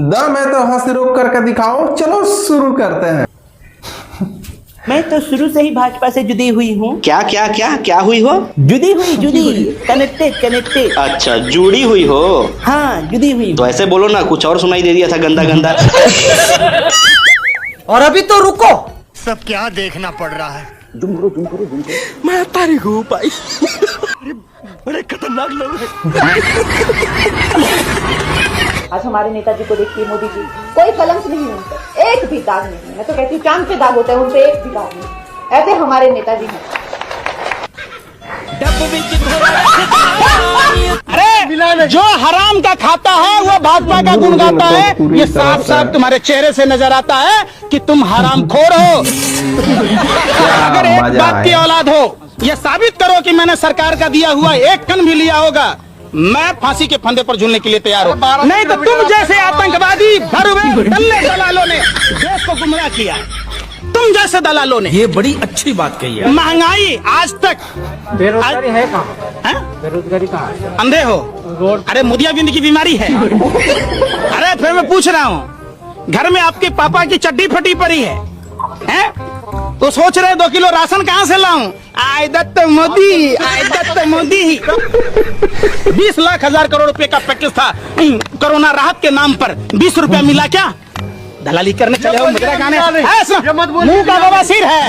दम है तो हंसी रोक करके दिखाओ। चलो शुरू करते हैं। मैं तो शुरू से ही भाजपा से जुड़ी हुई हूँ। क्या क्या क्या क्या हुई हो? जुड़ी कनेक्टेड। अच्छा, जुड़ी हुई हो। हाँ, जुड़ी हुई। तो ऐसे बोलो ना, कुछ और सुनाई दे दिया था गंदा गंदा। और अभी तो रुको, सब क्या देखना पड़ रहा है। जुम करो। मैं तारीख हूँ भाई। बड़े खतरनाक लोग हैं। आज हमारे नेताजी को देखिए, मोदी जी, कोई कलंक नहीं है उन पर, एक भी दाग नहीं। मैं तो कहती हूँ चांद पे दाग होता है, उन पे एक भी दाग नहीं। ऐसे हमारे नेताजी हैं। अरे जो हराम का खाता है वो भाजपा का गुण गाता है। ये साफ साफ तुम्हारे चेहरे से नजर आता है कि तुम हरामखोर हो। अगर एक बाप की औलाद हो, ये साबित करो कि मैंने सरकार का दिया हुआ एक कन भी लिया होगा, मैं फांसी के फंदे पर झूलने के लिए तैयार हूँ। नहीं तो तुम जैसे आतंकवादी भरुए दल्ले दलालों ने देश को गुमराह किया। तुम जैसे दलालों ने। ये बड़ी अच्छी बात कही है। महंगाई आज तक। बेरोजगारी है कहाँ? बेरोजगारी कहाँ है? अंधे हो? अरे मोतियाबिंद की बीमारी है। अरे फिर मैं पूछ रहा हूँ, घर में आपके पापा की चड्डी फटी पड़ी है, हैं? तो सोच रहे 2 किलो राशन कहाँ से लाऊं? आय दत्त मोदी 20 लाख 1000 करोड़ रुपए का पैकेज था कोरोना राहत के नाम पर। 20 रुपया मिला क्या? दलाली करने चले हो मुजरा खाने। मुंह का बवासीर है।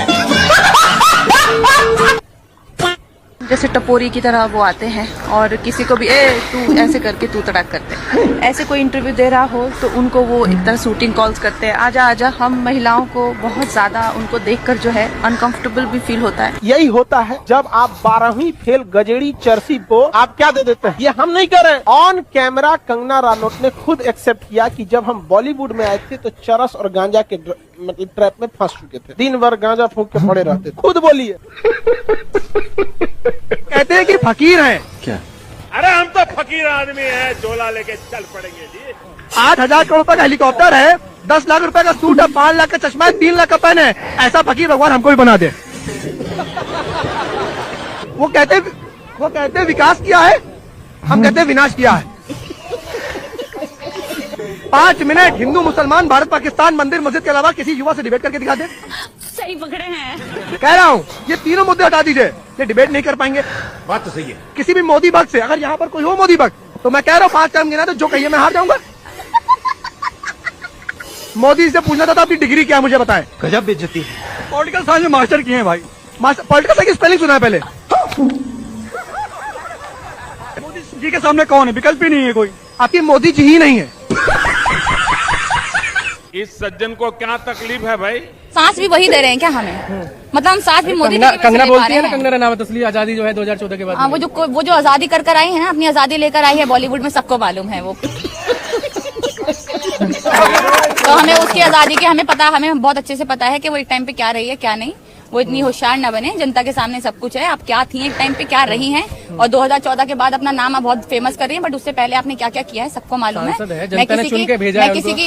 जैसे टपोरी की तरह वो आते हैं और किसी को भी तू ऐसे करके तू तड़ाक करते हैं। ऐसे कोई इंटरव्यू दे रहा हो तो उनको वो एक तरह शूटिंग कॉल्स करते हैं, आजा आजा। हम महिलाओं को बहुत ज्यादा उनको देखकर जो है अनकंफर्टेबल भी फील होता है। यही होता है जब आप 12वीं फेल गजेड़ी चर्सी को आप क्या दे देते हैं। ये हम नहीं कर रहे। ऑन कैमरा कंगना रनौत ने खुद एक्सेप्ट किया कि जब हम बॉलीवुड में आए थे तो चरस और गांजा के मतलब ट्रैप में फंस चुके थे। दिन भर गांजा फूंक के पड़े रहते थे। खुद बोलिए। कहते हैं कि फकीर हैं। क्या? अरे हम तो फकीर आदमी हैं, झोला लेके चल पड़ेंगे जी। 8,000 करोड़ रुपए का हेलीकॉप्टर है, 10 लाख रुपए का सूट है, 5 लाख का चश्मा है, 3 लाख का पेन है। ऐसा फकीर भगवान हमको भी बना दे। वो कहते विकास किया है, हम कहते विनाश किया है। 5 मिनट हिंदू मुसलमान भारत पाकिस्तान मंदिर मस्जिद के अलावा किसी युवा से डिबेट करके दिखा दे। सही पकड़े हैं। कह रहा हूँ ये तीनों मुद्दे हटा दीजिए, ये डिबेट नहीं कर पाएंगे। बात तो सही है। किसी भी मोदी भक्त से, अगर यहाँ पर कोई हो मोदी भक्त, तो मैं कह रहा हूँ 5 टर्म गिना तो जो कहिए मैं हार जाऊंगा। मोदी से पूछना था अपनी डिग्री क्या है मुझे बताए। गजब बेइज्जती है। पॉलिटिकल साइंस में मास्टर किए हैं भाई। पॉलिटिकल साइंस की स्पेलिंग सुना है पहले। मोदी जी के सामने कौन है? विकल्प ही नहीं है कोई। आपकी मोदी जी ही नहीं है। इस सज्जन को क्या तकलीफ है भाई? सांस भी वही दे रहे हैं क्या हमें? मतलब हम सांस भी मोदी कंगना बोलती है ना, कंगना रनावत असली आजादी जो है 2014 के बाद। हाँ, वो जो आजादी कर आई है ना, अपनी आजादी लेकर आई है बॉलीवुड में, सबको मालूम है वो। तो हमें उसकी आजादी के हमें बहुत अच्छे से पता है कि वो एक टाइम पे क्या रही है क्या नहीं। वो इतनी होशियार ना बने, जनता के सामने सब कुछ है। आप क्या थी एक टाइम पे, क्या रही हैं, और 2014 के बाद अपना नाम आप बहुत फेमस कर रही हैं, बट उससे पहले आपने क्या क्या किया है सबको मालूम है।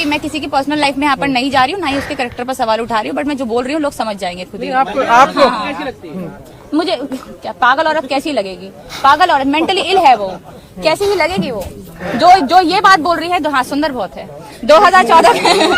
मैं किसी की पर्सनल लाइफ में यहाँ पर नहीं जा रही हूँ, ना ही उसके कैरेक्टर पर सवाल उठा रही हूँ, बट मैं जो बोल रही हूँ लोग समझ जाएंगे खुद ही। मुझे क्या पागल औरत कैसी लगेगी? पागल औरत, मेंटली इल है वो, कैसी ही लगेगी वो जो ये बात बोल रही है। हाँ, सुंदर बहुत है। 2014 में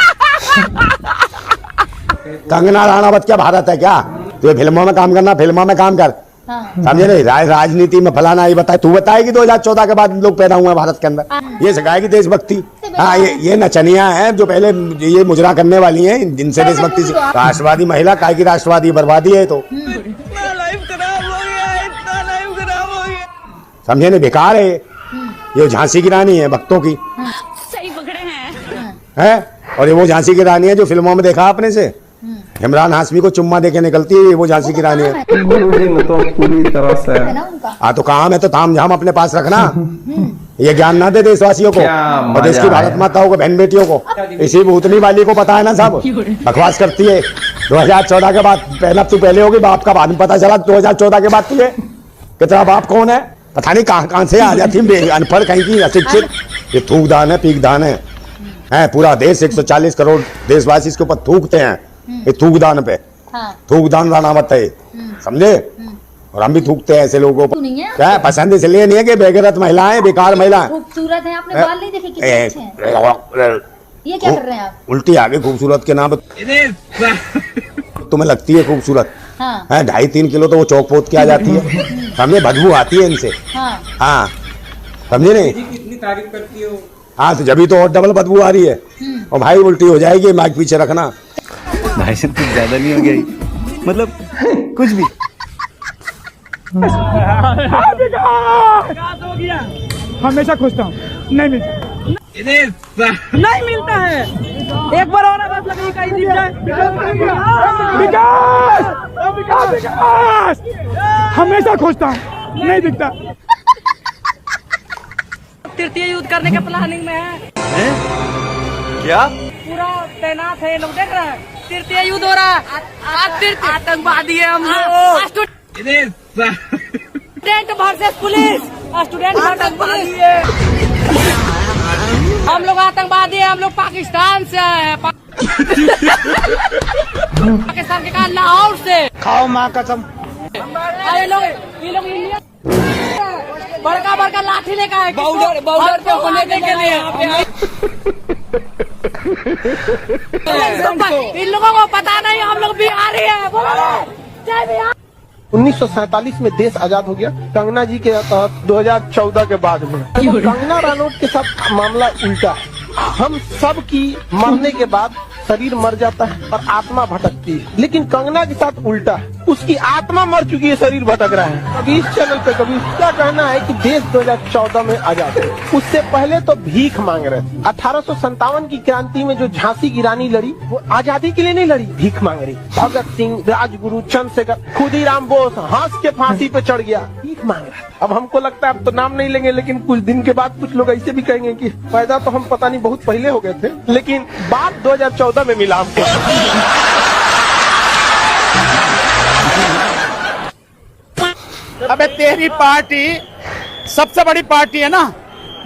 कंगना रनावत क्या भारत है क्या? तो फिल्मों में काम करना, फिल्मों में काम कर। समझे नहीं? राजनीति में फलाना ये बताए, तू बताएगी 2014 के बाद लोग पैदा हुए हैं भारत के अंदर। ये सिखाएगी देशभक्ति। हाँ, ये नचनिया है जो पहले ये मुजरा करने वाली हैं, जिनसे देशभक्ति। राष्ट्रवादी महिला काय की राष्ट्रवादी बर्बादी है। तो समझे नहीं? बेकार है ये। झांसी की रानी है भक्तों की। सही पकड़े हैं? और ये वो झांसी की रानी है जो फिल्मों में देखा आपने से। इमरान हाशमी को चुम्मा देके निकलती है, वो झांसी की रानी है। तो पूरी तरह से हाँ, तो काम है तो ताम झाम अपने पास रखना। ये ज्ञान ना दे देशवासियों को और देश की भारत माताओं को, बहन बेटियों को। इसी भूतनी वाली को पता है ना सब, बकवास करती है। 2014 के बाद पहले तू पहले होगी बाप का, बाद में पता चला 2014 के बाद तुझे कितना बाप कौन है पता नहीं, कहाँ से आ जाती अनपढ़ कहीं की अशिक्षित। ये थूकदान है, पीकदान है। पूरा देश 140 करोड़ देशवासी इसके ऊपर थूकते हैं। ये थूकदान पे थूकदान रनावत है, समझे? और हम भी थूकते हैं ऐसे लोगों को। क्या पसंद इसलिए नहीं है कि बेगैरत महिलाएं, बेकार महिलाएं। खूबसूरत है, आपने बाल नहीं देखे कितने अच्छे हैं। ये क्या कर रहे हैं आप? उल्टी आगे खूबसूरत के नाम तुम्हें लगती है खूबसूरत? हाँ। है 2.5-3 किलो तो वो चौक पोत के आ जाती है, हमें बदबू आती है इनसे। हाँ। हाँ समझे नहीं? कितनी तारीफ करती हो। हाँ तो जब तो और डबल बदबू आ रही है। और भाई उल्टी हो जाएगी, माइक पीछे रखना। भाई साहब कुछ ज्यादा नहीं हो गया? मतलब कुछ भी। हमेशा खोजता हूँ, नहीं मिलता, नहीं मिलता है। एक बार और आवाज लगी कहीं दिख जाए। विकास, विकास, विकास, हमेशा खोजता हूँ, नहीं दिखता। तृतीय युद्ध करने के प्लानिंग में है। क्या? पूरा तैनात है, लोग देख रहे हैं। तृतीय युद्ध हो रहा है, आतंकवादी है हम लोग। Student versus police, student versus police. हम लोग आतंकवादी है, हम लोग पाकिस्तान से हैं। पाकिस्तान के कहा लाहौर से। खाओ माँ कसम। ये लोग इंडिया बड़का बड़का लाठी लेकर आए बॉर्डर पे होने के लिए। इन लोगों को पता नहीं हम लोग बिहारी है। 1947 में देश आजाद हो गया कंगना जी के तहत 2014 के बाद में। कंगना रनौत के साथ मामला उल्टा है। हम सब की मरने के बाद शरीर मर जाता है और आत्मा भटकती है, लेकिन कंगना के साथ उल्टा है। उसकी आत्मा मर चुकी है, शरीर भटक रहा है। कभी इस चैनल पे कभी क्या कहना है कि देश 2014 में आजाद है। उससे पहले तो भीख मांग रहे थे। 1857 की क्रांति में जो झांसी की रानी लड़ी, वो आजादी के लिए नहीं लड़ी, भीख मांग रही। भगत सिंह, राजगुरु, चंद्रशेखर, खुदीराम बोस हंस के फांसी पे चढ़ गया, भीख मांग रहा था। अब हमको लगता है अब तो नाम नहीं लेंगे, लेकिन कुछ दिन के बाद कुछ लोग ऐसे भी कहेंगे कि पैदा तो हम पता नहीं बहुत पहले हो गए थे, लेकिन बात 2014 में मिला हमको। अबे तेरी पार्टी सबसे बड़ी पार्टी है ना।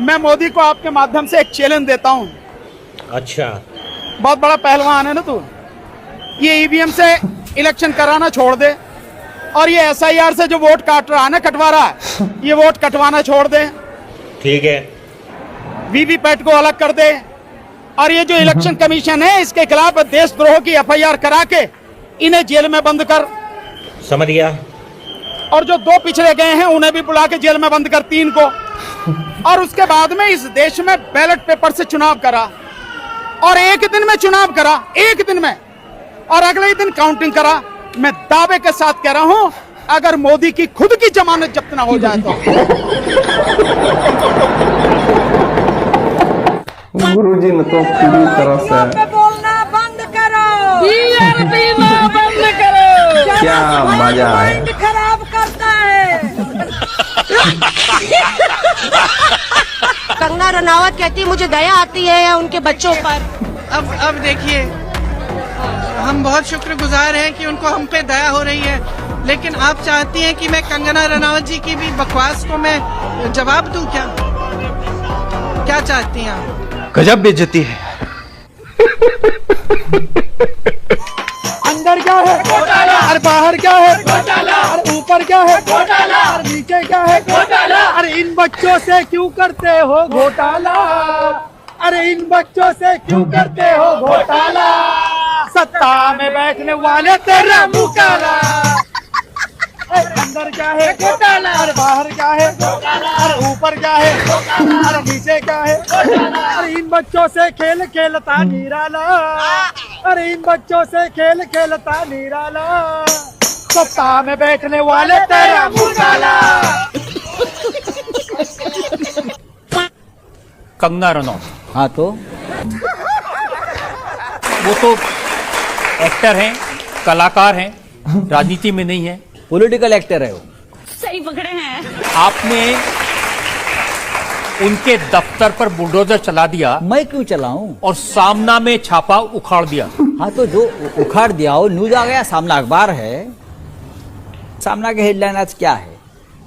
मैं मोदी को आपके माध्यम से एक चैलेंज देता हूँ। अच्छा, बहुत बड़ा पहलवान है ना तू। ये ईवीएम से इलेक्शन कराना छोड़ दे, और ये SIR से जो वोट काट रहा है ना, कटवा रहा है, ये वोट कटवाना छोड़ दे। ठीक है। वीवीपैट को अलग कर दे, और ये जो इलेक्शन कमीशन है इसके खिलाफ देशद्रोह की FIR करा के इन्हें जेल में बंद कर। समझ गया। और जो 2 पिछड़े गए हैं उन्हें भी बुला के जेल में बंद कर, 3 को। और उसके बाद में इस देश में बैलेट पेपर से चुनाव करा, और एक दिन में चुनाव करा, एक दिन में, और अगले ही दिन काउंटिंग करा। मैं दावे के साथ कह रहा हूं, अगर मोदी की खुद की जमानत जब्त ना हो जाए तो। गुरुजी ने तो पूरी तरह से बोलना बंद करो, बंद करो। क्या मजा है। खराब करता है। कंगना रनावत कहती है मुझे दया आती है उनके बच्चों पर। अब देखिए, हम बहुत शुक्रगुजार हैं कि उनको हम पे दया हो रही है, लेकिन आप चाहती हैं कि मैं कंगना रनावत जी की भी बकवास को मैं जवाब दूं क्या? क्या चाहती हैं आप? गजब बेइज्जती है। अंदर क्या है घोटाला, और बाहर क्या है घोटाला, और ऊपर क्या है घोटाला, और नीचे क्या है घोटाला। अरे इन बच्चों से क्यों करते हो घोटाला, अरे इन बच्चों से क्यों करते हो घोटाला। सत्ता में बैठने वाले तेरा मुंह काला। अंदर क्या है घोटाला, और बाहर क्या है घोटाला, और ऊपर क्या है घोटाला, और नीचे क्या है घोटाला। अरे इन बच्चों से खेल खेलता निराला, अरे इन बच्चों से खेल खेलता निराला। सत्ता में बैठने वाले तेरा मुंह काला। कंगना रनौत, हाँ तो वो तो एक्टर हैं, कलाकार हैं, राजनीति में नहीं है। पॉलिटिकल एक्टर है वो। सही पकड़े हैं आपने उनके दफ्तर पर बुलडोजर चला दिया। मैं क्यों चलाऊं? और सामना में छापा उखाड़ दिया। हाँ तो जो उखाड़ दिया वो न्यूज आ गया, सामना अखबार है। सामना के हेडलाइन आज क्या है,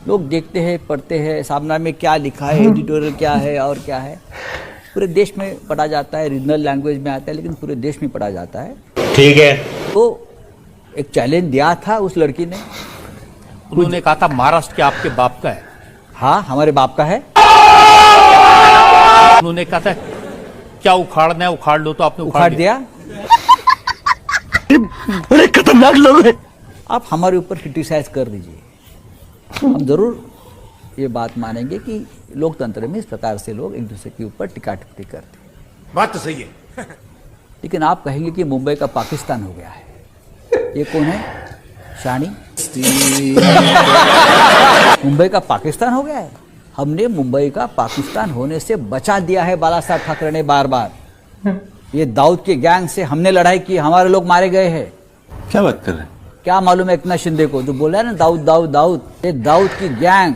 लोग देखते हैं, पढ़ते हैं, सामना में क्या लिखा है, एडिटोरियल क्या है और क्या है। पूरे देश में पढ़ा जाता है, रीजनल लैंग्वेज में आता है, लेकिन पूरे देश में पढ़ा जाता है। ठीक है। तो एक चैलेंज दिया था उस लड़की ने। उन्होंने कहा था महाराष्ट्र के आपके बाप का है। हाँ, हमारे बाप का है। उन्होंने कहा था क्या उखाड़ना है उखाड़ लो, तो आपने उखाड़ दिया। बड़े खतरनाक लोग हैं। आप हमारे ऊपर क्रिटिसाइज कर दीजिए, हम जरूर ये बात मानेंगे कि लोकतंत्र में इस प्रकार से लोग एक दूसरे के ऊपर टिका टिप्पणी करते हैं। बात तो सही है। लेकिन आप कहेंगे कि मुंबई का पाकिस्तान हो गया है। ये कौन है? शानी। मुंबई का पाकिस्तान हो गया है। हमने मुंबई का पाकिस्तान होने से बचा दिया है बाला साहब ठाकरे ने बार बार। ये दाऊद के गैंग से हमने लड़ाई की, हमारे लोग मारे गए हैं। क्या बात कर रहे हैं? क्या मालूम है एकनाथ शिंदे को, जो बोला है ना दाऊद दाऊद दाऊद, ये दाऊद की गैंग,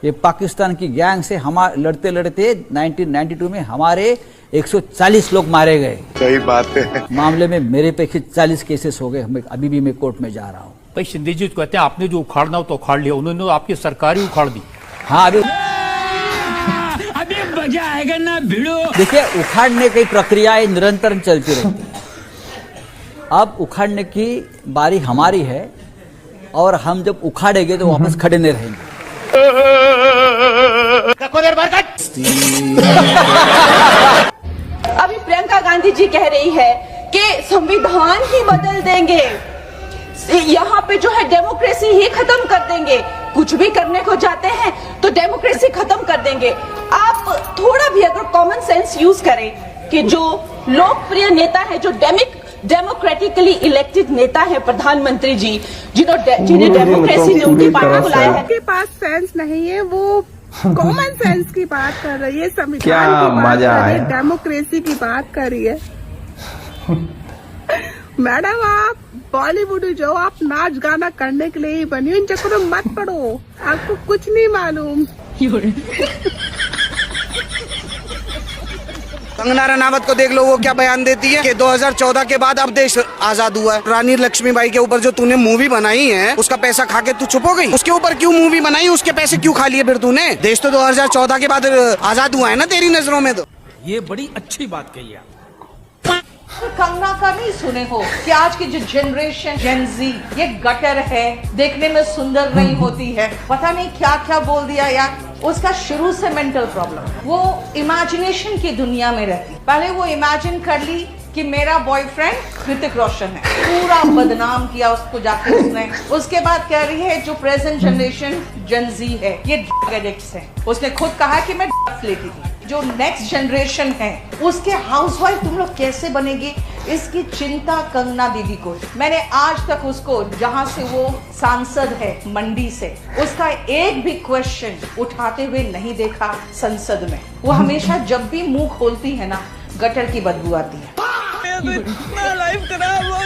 ये पाकिस्तान की गैंग से हमारे लड़ते लड़ते 1992 में हमारे 140 लोग मारे गए। सही बात है। मामले में मेरे पे 40 केसेस हो गए। अभी भी मैं कोर्ट में जा रहा हूँ। भाई शिंदे जी कहते हैं आपने जो उखाड़ना हो तो उखाड़ लिया, उन्होंने तो आपकी सरकार ही उखाड़ दी। हाँ, अभी मजा आएगा ना भिड़ो। देखिए, उखाड़ने की प्रक्रिया निरंतर चलती रहती है। अब उखाड़ने की बारी हमारी है, और हम जब उखाड़ेंगे तो वापस खड़े नहीं रहेंगे। अभी प्रियंका गांधी जी कह रही है कि संविधान ही बदल देंगे, यहाँ पे जो है डेमोक्रेसी ही खत्म कर देंगे। कुछ भी करने को जाते हैं तो डेमोक्रेसी खत्म कर देंगे। आप थोड़ा भी अगर कॉमन सेंस यूज करें कि जो लोकप्रिय नेता है, जो डेमोक्रेटिकली इलेक्टेड नेता है, प्रधानमंत्री जी, जिन्हें डेमोक्रेसी ने उनके पार्टी बुलाया है, उनके पास सेंस नहीं है, वो कॉमन सेंस की बात कर रही है, संविधान क्या की बात मजा कर रही है, है। डेमोक्रेसी की बात कर रही है। मैडम, आप बॉलीवुड जो आप नाच गाना करने के लिए ही बनी हो, इन चक्करों में मत पड़ो, आपको कुछ नहीं मालूम। कंगना रनावत को देख लो, वो क्या बयान देती है कि 2014 के बाद अब देश आजाद हुआ है। रानी लक्ष्मीबाई के ऊपर जो तूने मूवी बनाई है, उसका पैसा खा के तू चुप हो गई? उसके ऊपर क्यों मूवी बनाई, उसके पैसे क्यों खा लिए फिर तूने? देश तो 2014 के बाद आजाद हुआ है ना तेरी नजरों में। तो ये बड़ी अच्छी बात कही आप। कंगना का नहीं सुने हो कि आज की जो जनरेशन जेन ज़ी ये गटर है, देखने में सुंदर नहीं होती है, पता नहीं क्या क्या बोल दिया यार। उसका शुरू से मेंटल प्रॉब्लम, वो इमेजिनेशन की दुनिया में रहती। पहले वो इमेजिन कर ली कि मेरा बॉयफ्रेंड ऋतिक रोशन है, पूरा बदनाम किया उसको जाके उसने। उसके बाद कह रही है जो प्रेजेंट जनरेशन जेन ज़ी है ये ड्रग एडिक्ट्स है। उसने खुद कहा कि मैं ड्रग्स लेती थी। जो नेक्स्ट जनरेशन है उसके हाउसवाइफ तुम लोग कैसे बनेगी, इसकी चिंता कंगना दीदी को। मैंने आज तक उसको, जहां से वो सांसद है मंडी से, उसका एक भी क्वेश्चन उठाते हुए नहीं देखा संसद में। वो हमेशा जब भी मुंह खोलती है ना, गटर की बदबू आती है। लाइफ खराब हो